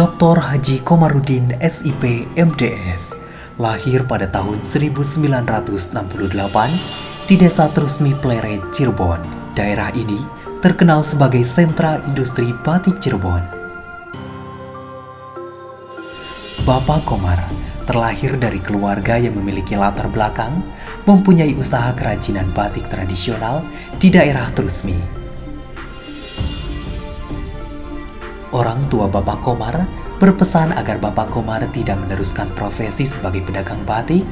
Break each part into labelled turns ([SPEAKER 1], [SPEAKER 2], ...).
[SPEAKER 1] Dr. Haji Komarudin SIP MDS lahir pada tahun 1968 di Desa Trusmi Pleret, Cirebon. Daerah ini terkenal sebagai sentra industri batik Cirebon. Bapak Komar terlahir dari keluarga yang memiliki latar belakang mempunyai usaha kerajinan batik tradisional di daerah Trusmi. Orang tua Bapak Komar berpesan agar Bapak Komar tidak meneruskan profesi sebagai pedagang batik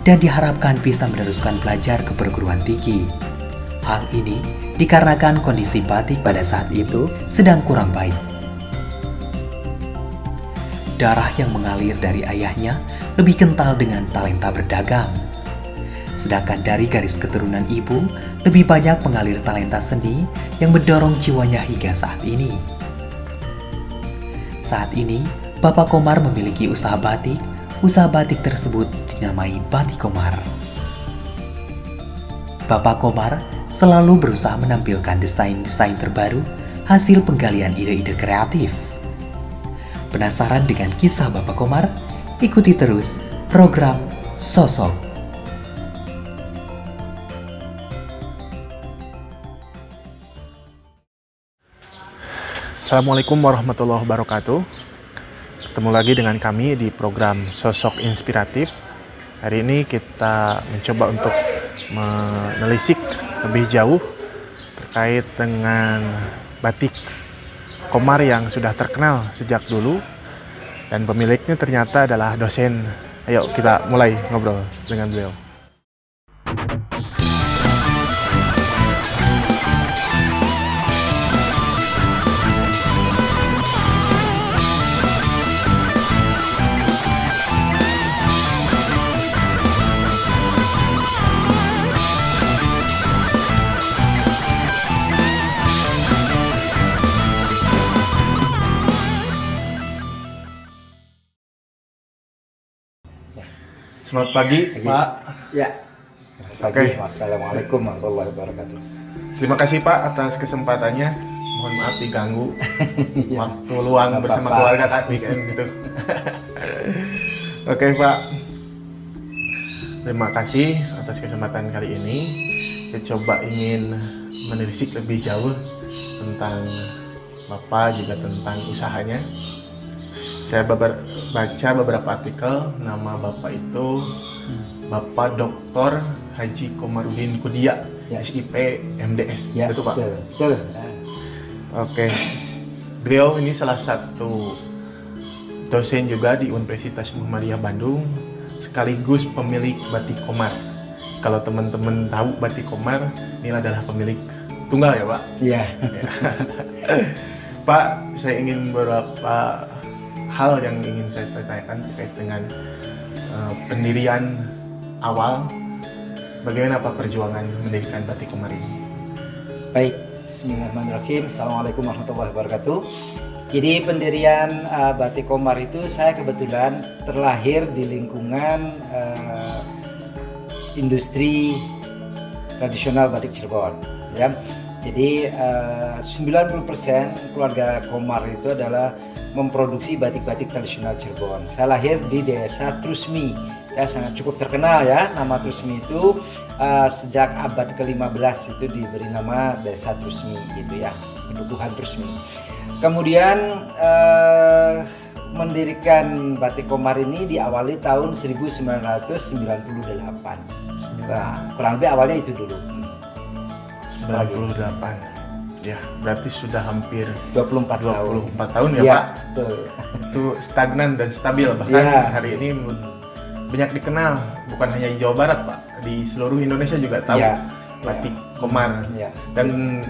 [SPEAKER 1] dan diharapkan bisa meneruskan belajar ke perguruan tinggi. Hal ini dikarenakan kondisi batik pada saat itu sedang kurang baik. Darah yang mengalir dari ayahnya lebih kental dengan talenta berdagang. Sedangkan dari garis keturunan ibu lebih banyak mengalir talenta seni yang mendorong jiwanya hingga saat ini. Saat ini, Bapak Komar memiliki usaha batik. Usaha batik tersebut dinamai Batik Komar. Bapak Komar selalu berusaha menampilkan desain-desain terbaru hasil penggalian ide-ide kreatif. Penasaran dengan kisah Bapak Komar? Ikuti terus program Sosok.
[SPEAKER 2] Assalamualaikum warahmatullahi wabarakatuh. Ketemu lagi dengan kami di program Sosok Inspiratif. Hari ini kita mencoba untuk menelisik lebih jauh terkait dengan batik Komar yang sudah terkenal sejak dulu dan pemiliknya ternyata adalah dosen. Ayo kita mulai ngobrol dengan beliau. Selamat pagi, Pak.
[SPEAKER 3] Ya.
[SPEAKER 2] Oke.
[SPEAKER 3] Assalamualaikum warahmatullahi wabarakatuh.
[SPEAKER 2] Terima kasih Pak atas kesempatannya. Mohon maaf diganggu waktu luang bersama keluarga tadi kan gitu. Oke Pak. Terima kasih atas kesempatan kali ini. Saya coba ingin menelisik lebih jauh tentang Bapak juga tentang usahanya. Saya baca beberapa artikel, nama Bapak itu Bapak Dr. Haji Komarudin Kudia, ya. SIP MDS, ya, betul Pak?
[SPEAKER 3] Betul.
[SPEAKER 2] Oke, beliau ini salah satu dosen juga di Universitas Muhammadiyah Bandung, sekaligus pemilik Batik Komar. Kalau teman-teman tahu Batik Komar, ini adalah pemilik tunggal ya Pak?
[SPEAKER 3] Iya.
[SPEAKER 2] Pak, saya ingin beberapa hal yang ingin saya tanyakan terkait dengan pendirian awal, bagaimana Pak perjuangan mendirikan Batik Komar ini?
[SPEAKER 3] Baik, bismillahirrahmanirrahim. Assalamualaikum warahmatullahi wabarakatuh. Jadi pendirian Batik Komar itu saya kebetulan terlahir di lingkungan industri tradisional batik Cirebon, ya. Jadi 90% keluarga Komar itu adalah memproduksi batik-batik tradisional Cirebon. Saya lahir di Desa Trusmi, ya, sangat cukup terkenal ya. Nama Trusmi itu sejak abad ke-15 itu diberi nama Desa Trusmi gitu ya, Pedukuhan Trusmi. Kemudian mendirikan Batik Komar ini diawali tahun 1998. Nah, kurang lebih awalnya itu dulu.
[SPEAKER 2] 98. Ya, berarti sudah hampir
[SPEAKER 3] 24
[SPEAKER 2] tahun ya,
[SPEAKER 3] ya
[SPEAKER 2] Pak?
[SPEAKER 3] Betul.
[SPEAKER 2] Itu stagnan dan stabil, bahkan
[SPEAKER 3] ya.
[SPEAKER 2] Hari ini banyak dikenal, bukan hanya di Jawa Barat Pak, di seluruh Indonesia juga tahu ya. Batik Komar ya. Dan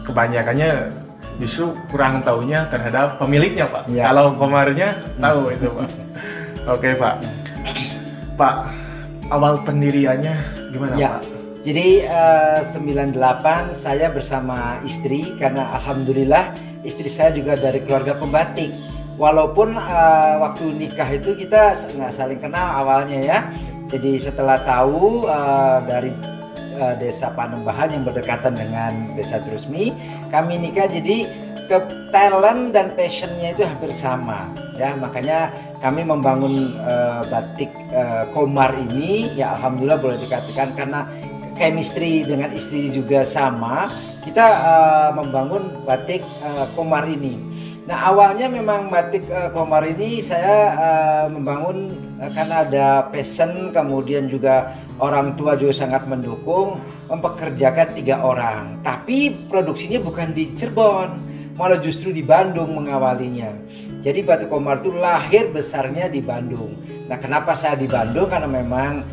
[SPEAKER 2] kebanyakannya justru kurang tahunya terhadap pemiliknya Pak ya. Kalau Komarnya tahu itu Pak. Oke Pak. Pak, awal pendiriannya gimana ya. Pak?
[SPEAKER 3] Jadi 98 saya bersama istri, karena alhamdulillah istri saya juga dari keluarga pembatik. Walaupun waktu nikah itu kita nggak saling kenal awalnya ya. Jadi setelah tahu dari Desa Panembahan yang berdekatan dengan Desa Trusmi. Kami nikah, jadi talent dan passionnya itu hampir sama ya, makanya kami membangun batik Komar ini ya, alhamdulillah boleh dikatakan karena chemistry dengan istri juga sama, kita membangun batik Komar ini. Nah awalnya memang batik Komar ini saya membangun karena ada passion, kemudian juga orang tua juga sangat mendukung, mempekerjakan 3 orang, tapi produksinya bukan di Cirebon, malah justru di Bandung mengawalinya. Jadi batik Komar itu lahir besarnya di Bandung. Nah kenapa saya di Bandung? Karena memang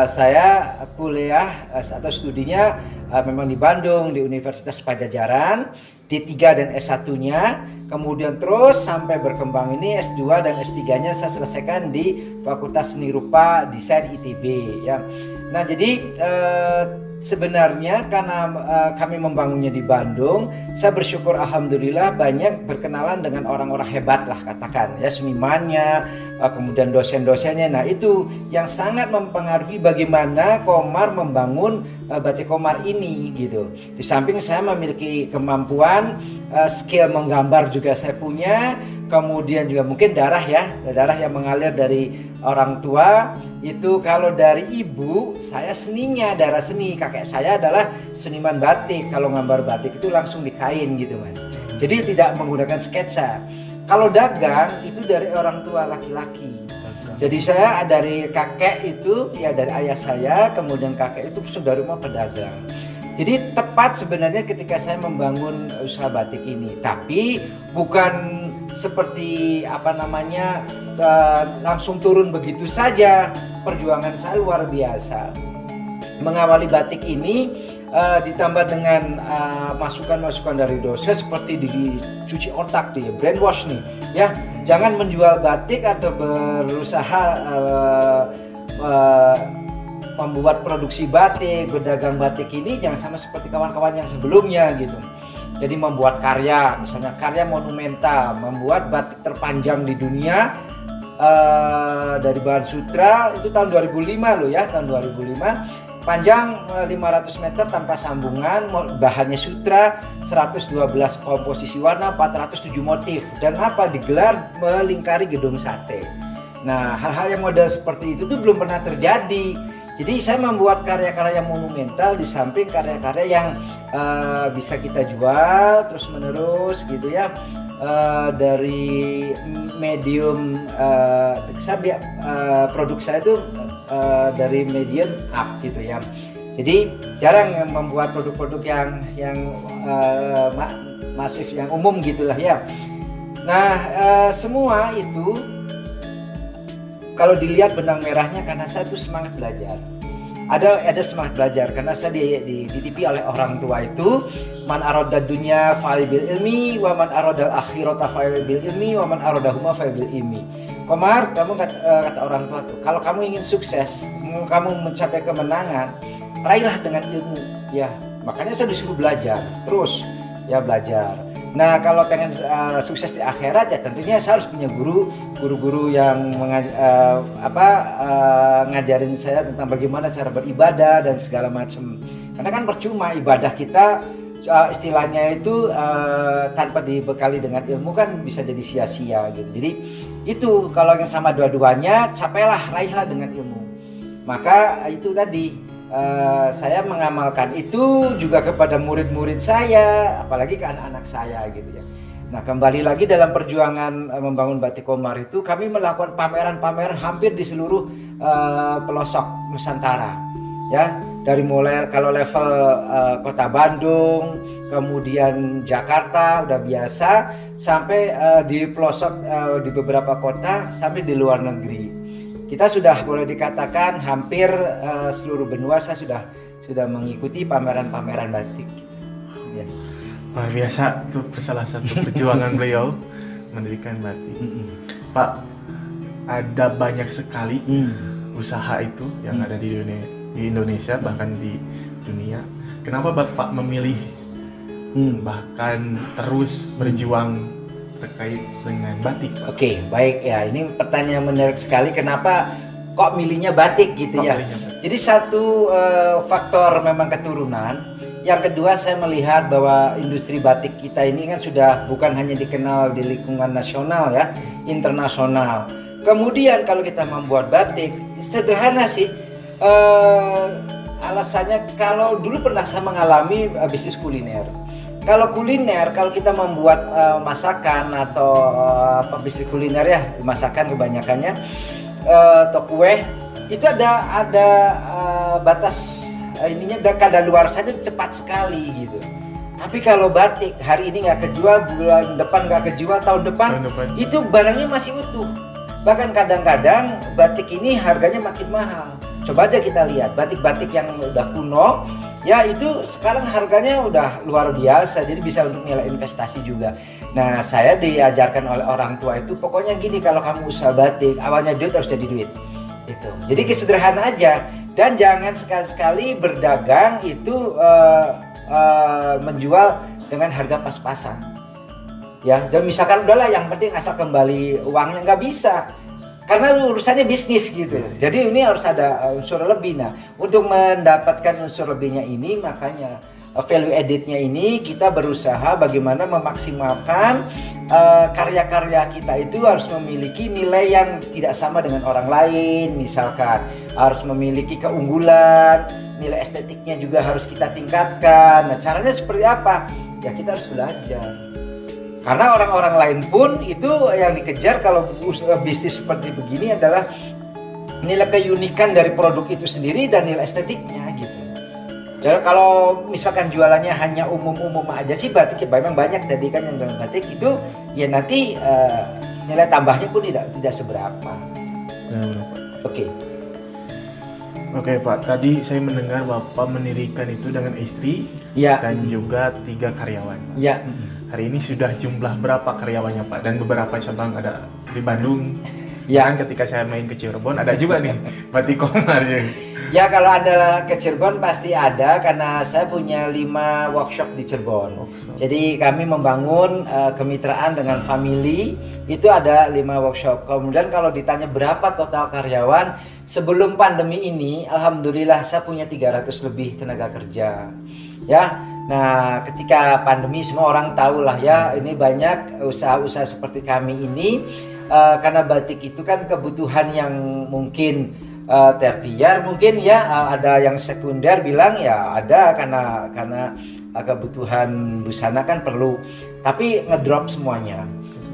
[SPEAKER 3] saya kuliah atau studinya memang di Bandung, di Universitas Pajajaran, D3 dan S1-nya, kemudian terus sampai berkembang ini S2 dan S3-nya saya selesaikan di Fakultas Seni Rupa Desain ITB ya. Nah jadi sebenarnya karena kami membangunnya di Bandung, saya bersyukur alhamdulillah banyak berkenalan dengan orang-orang hebat lah katakan ya, senimannya, kemudian dosen-dosennya. Nah itu yang sangat mempengaruhi bagaimana Komar membangun batik Komar ini gitu. Di samping saya memiliki kemampuan skill menggambar juga saya punya, kemudian juga mungkin darah yang mengalir dari orang tua. Itu kalau dari ibu saya seninya, darah seni, kakek saya adalah seniman batik. Kalau gambar batik itu langsung di kain gitu mas, jadi tidak menggunakan sketsa. Kalau dagang itu dari orang tua laki-laki. Jadi saya dari kakek itu ya, dari ayah saya, kemudian kakek itu sudah rumah pedagang. Jadi tepat sebenarnya ketika saya membangun usaha batik ini, tapi bukan seperti langsung turun begitu saja. Perjuangan saya luar biasa. Mengawali batik ini ditambah dengan masukan-masukan dari dosen seperti dicuci otak dia, brainwash nih ya. Jangan menjual batik atau berusaha membuat produksi batik, berdagang batik ini jangan sama seperti kawan-kawan yang sebelumnya gitu. Jadi membuat karya, misalnya karya monumental, membuat batik terpanjang di dunia dari bahan sutra itu tahun 2005 loh ya, tahun 2005. Panjang 500 meter tanpa sambungan, bahannya sutra, 112 komposisi warna, 407 motif, dan digelar melingkari gedung sate. Nah hal-hal yang model seperti itu tuh belum pernah terjadi. Jadi saya membuat karya-karya yang monumental di samping karya-karya yang bisa kita jual terus menerus gitu ya. Dari medium produk saya itu dari medium up gitu ya. Jadi jarang membuat produk-produk yang masif, yang umum gitulah ya. Nah semua itu kalau dilihat benang merahnya karena saya tuh semangat belajar. Ada semangat belajar karena saya dititipi oleh orang tua itu, man aroda dunya fa'il bil ilmi wa man aroda akhirata fa'il bil ilmi wa man arodahuma fa'il bil ilmi. Komar, kamu kata orang tua tuh, kalau kamu ingin sukses, kamu mencapai kemenangan, raihlah dengan ilmu ya. Makanya saya disuruh belajar terus ya, belajar. Nah kalau pengen sukses di akhirat ya tentunya saya harus punya guru-guru yang ngajarin saya tentang bagaimana cara beribadah dan segala macam. Karena kan percuma ibadah kita istilahnya itu tanpa dibekali dengan ilmu kan bisa jadi sia-sia gitu. Jadi itu kalau yang sama dua-duanya, capailah, raihlah dengan ilmu. Maka itu tadi saya mengamalkan itu juga kepada murid-murid saya, apalagi ke anak-anak saya gitu ya. Nah kembali lagi dalam perjuangan membangun batik Komar itu, kami melakukan pameran-pameran hampir di seluruh pelosok Nusantara ya. Dari mulai kalau level kota Bandung, kemudian Jakarta udah biasa, sampai di pelosok di beberapa kota, sampai di luar negeri. Kita sudah boleh dikatakan hampir seluruh benua saya sudah mengikuti pameran-pameran batik. Ya.
[SPEAKER 2] Wah biasa, itu salah satu perjuangan beliau mendirikan batik. Pak, ada banyak sekali usaha itu yang ada di Indonesia, bahkan di dunia. Kenapa Bapak memilih bahkan terus berjuang terkait dengan batik?
[SPEAKER 3] Oke, baik ya. Ini pertanyaan menarik sekali. Kenapa kok milihnya batik gitu ya. Jadi satu faktor memang keturunan. Yang kedua saya melihat bahwa industri batik kita ini kan sudah bukan hanya dikenal di lingkungan nasional ya, internasional. Kemudian kalau kita membuat batik, sederhana sih. Alasannya kalau dulu pernah saya mengalami bisnis kuliner. Kalau kuliner, kalau kita membuat masakan atau bisnis kuliner ya, masakan kebanyakannya atau kue, itu ada batas ininya, kadaluarsanya cepat sekali gitu. Tapi kalau batik hari ini nggak kejual, bulan depan nggak kejual, tahun depan itu barangnya masih utuh. Bahkan kadang-kadang batik ini harganya makin mahal. Coba aja kita lihat batik-batik yang udah kuno, ya itu sekarang harganya udah luar biasa. Jadi bisa untuk nilai investasi juga. Nah, saya diajarkan oleh orang tua itu pokoknya gini, kalau kamu usaha batik, awalnya duit harus jadi duit. Gitu. Jadi sederhana aja. Dan jangan sekali-sekali berdagang itu menjual dengan harga pas-pasan. Ya, dan misalkan udahlah yang penting asal kembali uangnya, nggak bisa. Karena urusannya bisnis gitu. Jadi ini harus ada unsur lebih. Nah, untuk mendapatkan unsur lebihnya ini makanya value added-nya ini kita berusaha bagaimana memaksimalkan karya-karya kita itu harus memiliki nilai yang tidak sama dengan orang lain. Misalkan harus memiliki keunggulan, nilai estetiknya juga harus kita tingkatkan. Nah, caranya seperti apa? Ya kita harus belajar. Karena orang-orang lain pun itu yang dikejar kalau bisnis seperti begini adalah nilai keunikan dari produk itu sendiri dan nilai estetiknya gitu. Jadi kalau misalkan jualannya hanya umum-umum aja sih, batik ya memang banyak tadi kan yang jualan batik itu ya nanti nilai tambahnya pun tidak seberapa.
[SPEAKER 2] Oke Pak, tadi saya mendengar Bapak mendirikan itu dengan istri
[SPEAKER 3] ya,
[SPEAKER 2] dan juga 3 karyawan.
[SPEAKER 3] Ya.
[SPEAKER 2] Hari ini sudah jumlah berapa karyawannya Pak? Dan beberapa cabang ada di Bandung.
[SPEAKER 3] Ya.
[SPEAKER 2] Kan ketika saya main ke Cirebon ada juga nih Batik Komar ya.
[SPEAKER 3] Ya kalau ada ke Cirebon pasti ada, karena saya punya 5 workshop di Cirebon. Jadi kami membangun kemitraan dengan family, itu ada 5 workshop. Kemudian kalau ditanya berapa total karyawan, sebelum pandemi ini alhamdulillah saya punya 300 lebih tenaga kerja. Ya. Nah, ketika pandemi semua orang tahu lah ya, ini banyak usaha-usaha seperti kami ini karena batik itu kan kebutuhan yang mungkin tertiar mungkin ya, ada yang sekunder bilang ya ada karena kebutuhan busana kan perlu, tapi ngedrop semuanya.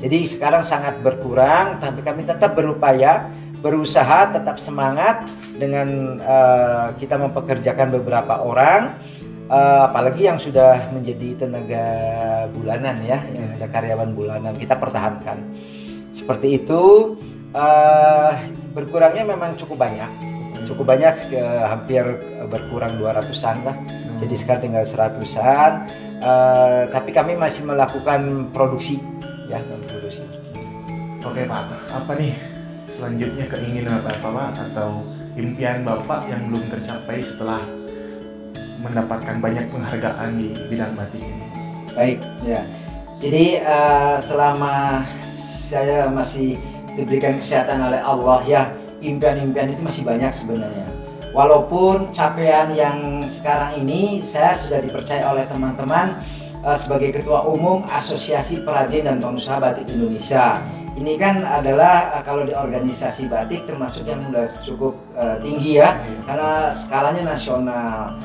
[SPEAKER 3] Jadi sekarang sangat berkurang, tapi kami tetap berupaya, berusaha, tetap semangat dengan kita mempekerjakan beberapa orang. Apalagi yang sudah menjadi tenaga bulanan ya, yang ada karyawan bulanan, kita pertahankan seperti itu. Berkurangnya memang cukup banyak, hampir berkurang 200-an lah. Jadi sekarang tinggal 100-an, tapi kami masih melakukan produksi ya, produksi.
[SPEAKER 2] Oke Pak, apa nih selanjutnya keinginan Bapak atau impian Bapak yang belum tercapai setelah mendapatkan banyak penghargaan di bidang batik ini?
[SPEAKER 3] Baik, ya. Jadi selama saya masih diberikan kesehatan oleh Allah ya, impian-impian itu masih banyak sebenarnya. Walaupun capaian yang sekarang ini saya sudah dipercaya oleh teman-teman sebagai Ketua Umum Asosiasi Perajin dan Pengusaha Batik Indonesia. Ini kan adalah kalau di organisasi batik termasuk yang sudah cukup tinggi ya, karena skalanya nasional.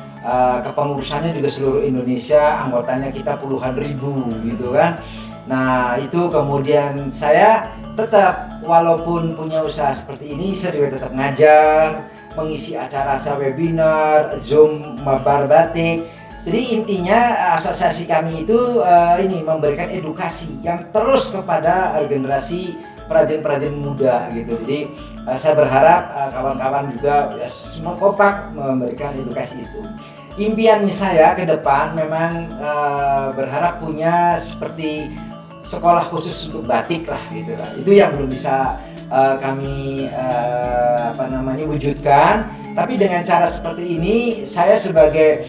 [SPEAKER 3] Kepengurusannya juga seluruh Indonesia, anggotanya kita puluhan ribu gitu kan. Nah itu kemudian saya tetap walaupun punya usaha seperti ini, saya juga tetap ngajar, mengisi acara-acara webinar, Zoom, mabar batik. Jadi intinya asosiasi kami itu ini memberikan edukasi yang terus kepada generasi perajin-perajin muda gitu. Jadi saya berharap kawan-kawan juga semua kompak memberikan edukasi itu. Impian saya ke depan memang berharap punya seperti sekolah khusus untuk batik lah gitu lah. Itu yang belum bisa kami wujudkan. Tapi dengan cara seperti ini saya sebagai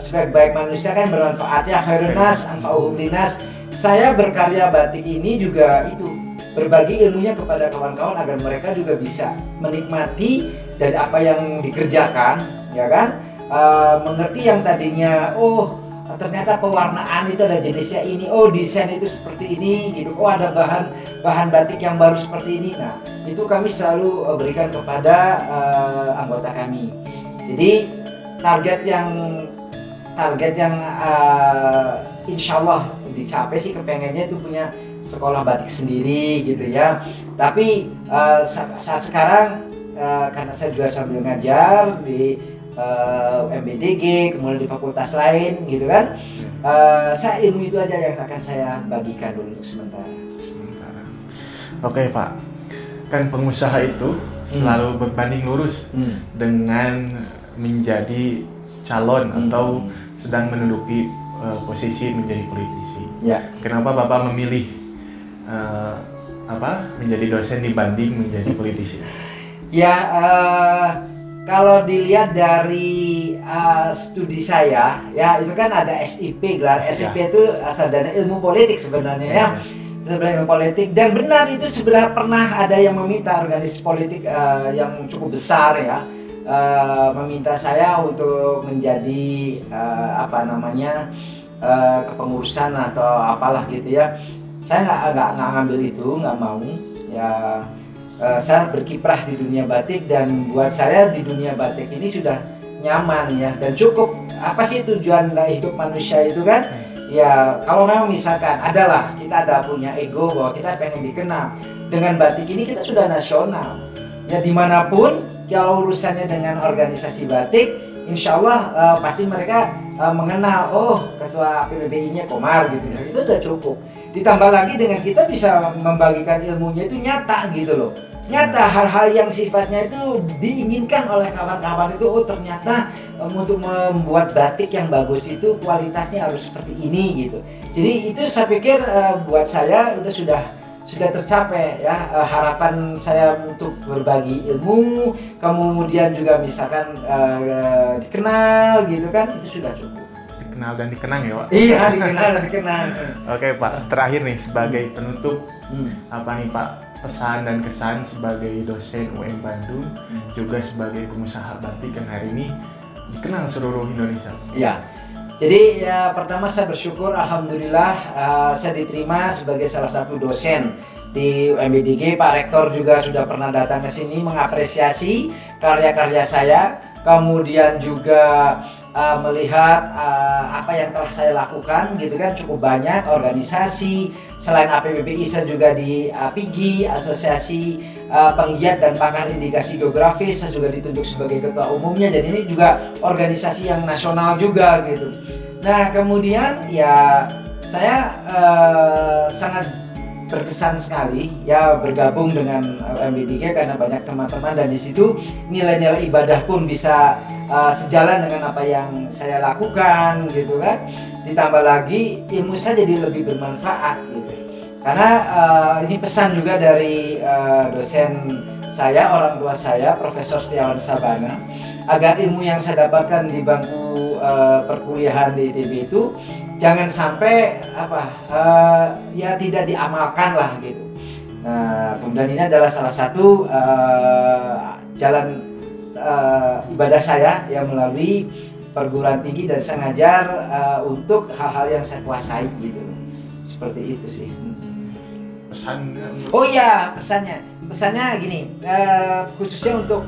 [SPEAKER 3] sebagai baik manusia kan bermanfaat ya, khairun nas anfa'uhum linnas. Saya berkarya batik ini juga itu berbagi ilmunya kepada kawan-kawan agar mereka juga bisa menikmati dari apa yang dikerjakan, ya kan? Mengerti yang tadinya ternyata pewarnaan itu ada jenisnya ini, desain itu seperti ini gitu, ada bahan batik yang baru seperti ini. Nah, itu kami selalu berikan kepada anggota kami. Jadi target yang insya Allah dicapai sih, kepengennya itu punya sekolah batik sendiri gitu ya. Tapi saat sekarang karena saya juga sambil ngajar di MBDG, kemudian di fakultas lain gitu kan, saya ilmu itu aja yang akan saya bagikan dulu untuk sementara.
[SPEAKER 2] Oke Pak, kan pengusaha itu selalu berbanding lurus dengan menjadi calon atau sedang menduduki posisi menjadi politisi. Ya. Kenapa Bapak memilih menjadi dosen dibanding menjadi politisi?
[SPEAKER 3] Ya, kalau dilihat dari studi saya, ya itu kan ada SIP, gelar SIP itu sarjana ilmu politik sebenarnya ya. Sebenarnya ilmu politik, dan benar itu sebenarnya pernah ada yang meminta organisasi politik yang cukup besar ya, meminta saya untuk menjadi kepengurusan atau apalah gitu ya. Saya nggak ngambil itu, nggak mau ya. Saya berkiprah di dunia batik, dan buat saya di dunia batik ini sudah nyaman ya, dan cukup. Apa sih tujuan hidup manusia itu kan? Ya kalau memang misalkan kita ada punya ego bahwa kita pengen dikenal, dengan batik ini kita sudah nasional ya, dimanapun kalau urusannya dengan organisasi batik, insya Allah pasti mereka mengenal, ketua PBBI-nya Komar gitu ya, itu udah cukup. Ditambah lagi dengan kita bisa membagikan ilmunya itu nyata gitu loh. Nyata hal-hal yang sifatnya itu diinginkan oleh kawan-kawan itu, ternyata untuk membuat batik yang bagus itu kualitasnya harus seperti ini gitu. Jadi itu saya pikir buat saya sudah tercapai ya, harapan saya untuk berbagi ilmu, kemudian juga misalkan dikenal gitu kan, itu sudah cukup.
[SPEAKER 2] Dikenal dan dikenang ya Pak?
[SPEAKER 3] Iya, dikenal dan dikenang.
[SPEAKER 2] Oke Pak, terakhir nih sebagai penutup, apa nih Pak pesan dan kesan sebagai dosen UM Bandung, juga sebagai pengusaha batik yang hari ini dikenal seluruh Indonesia?
[SPEAKER 3] Iya, jadi ya pertama saya bersyukur, alhamdulillah saya diterima sebagai salah satu dosen di UMBDG. Pak Rektor juga sudah pernah datang ke sini mengapresiasi karya-karya saya, kemudian juga melihat apa yang telah saya lakukan gitu kan, cukup banyak organisasi. Selain APBPI saya juga di APIGI, Asosiasi Penggiat dan Pakar Indikasi Geografis, saya juga ditunjuk sebagai ketua umumnya, jadi ini juga organisasi yang nasional juga gitu. Nah kemudian ya saya sangat berkesan sekali ya bergabung dengan MBDG, karena banyak teman-teman, dan di situ nilai-nilai ibadah pun bisa sejalan dengan apa yang saya lakukan gitu kan. Ditambah lagi ilmu saya jadi lebih bermanfaat gitu, karena ini pesan juga dari dosen saya, orang tua saya, Profesor Setiawan Sabana, agar ilmu yang saya dapatkan di bangku perkuliahan di ITB itu jangan sampai ya tidak diamalkan lah gitu. Nah kemudian ini adalah salah satu jalan ibadah saya yang melalui perguruan tinggi, dan saya ngajar untuk hal-hal yang saya kuasai gitu. Seperti itu sih.
[SPEAKER 2] Pesannya?
[SPEAKER 3] Oh iya, pesannya gini, khususnya untuk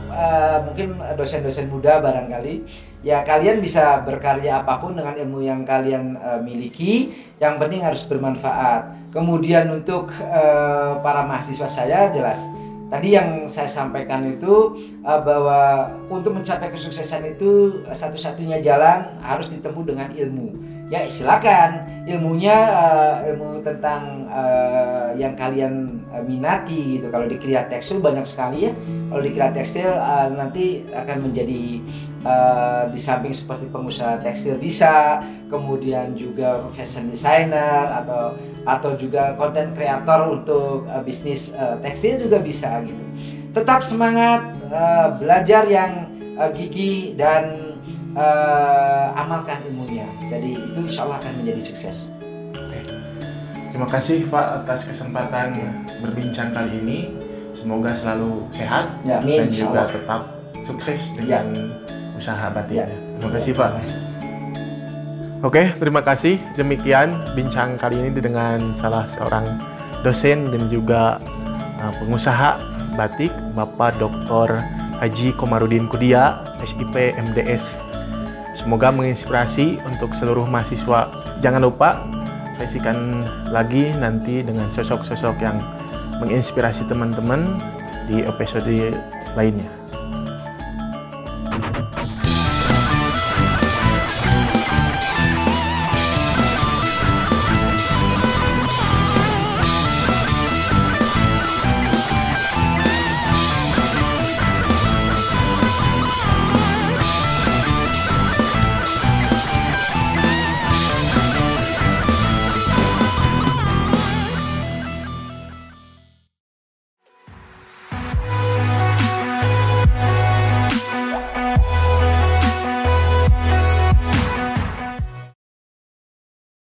[SPEAKER 3] mungkin dosen-dosen muda barangkali, ya kalian bisa berkarya apapun dengan ilmu yang kalian miliki, yang penting harus bermanfaat. Kemudian untuk para mahasiswa saya, jelas tadi yang saya sampaikan itu bahwa untuk mencapai kesuksesan itu satu-satunya jalan harus ditempuh dengan ilmu. Ya silakan ilmunya ilmu tentang yang kalian minati gitu. Kalau di Kriya Tekstil banyak sekali ya. Kalau di Kriya Tekstil nanti akan menjadi di samping seperti pengusaha tekstil bisa, kemudian juga fashion designer atau juga content creator untuk bisnis tekstil juga bisa gitu. Tetap semangat, belajar yang gigih, dan amalkan ilmunya. Jadi itu insya Allah akan menjadi sukses.
[SPEAKER 2] Oke. Terima kasih Pak atas kesempatan berbincang kali ini. Semoga selalu sehat
[SPEAKER 3] Ya, amin.
[SPEAKER 2] dan juga tetap sukses dengan usaha batiknya. Terima kasih Pak. Oke, terima kasih. Demikian bincang kali ini dengan salah seorang dosen dan juga pengusaha batik, Bapak Dr. Haji Komarudin Kudia, SIP MDS. Semoga menginspirasi untuk seluruh mahasiswa. Jangan lupa saksikan lagi nanti dengan sosok-sosok yang menginspirasi teman-teman di episode lainnya.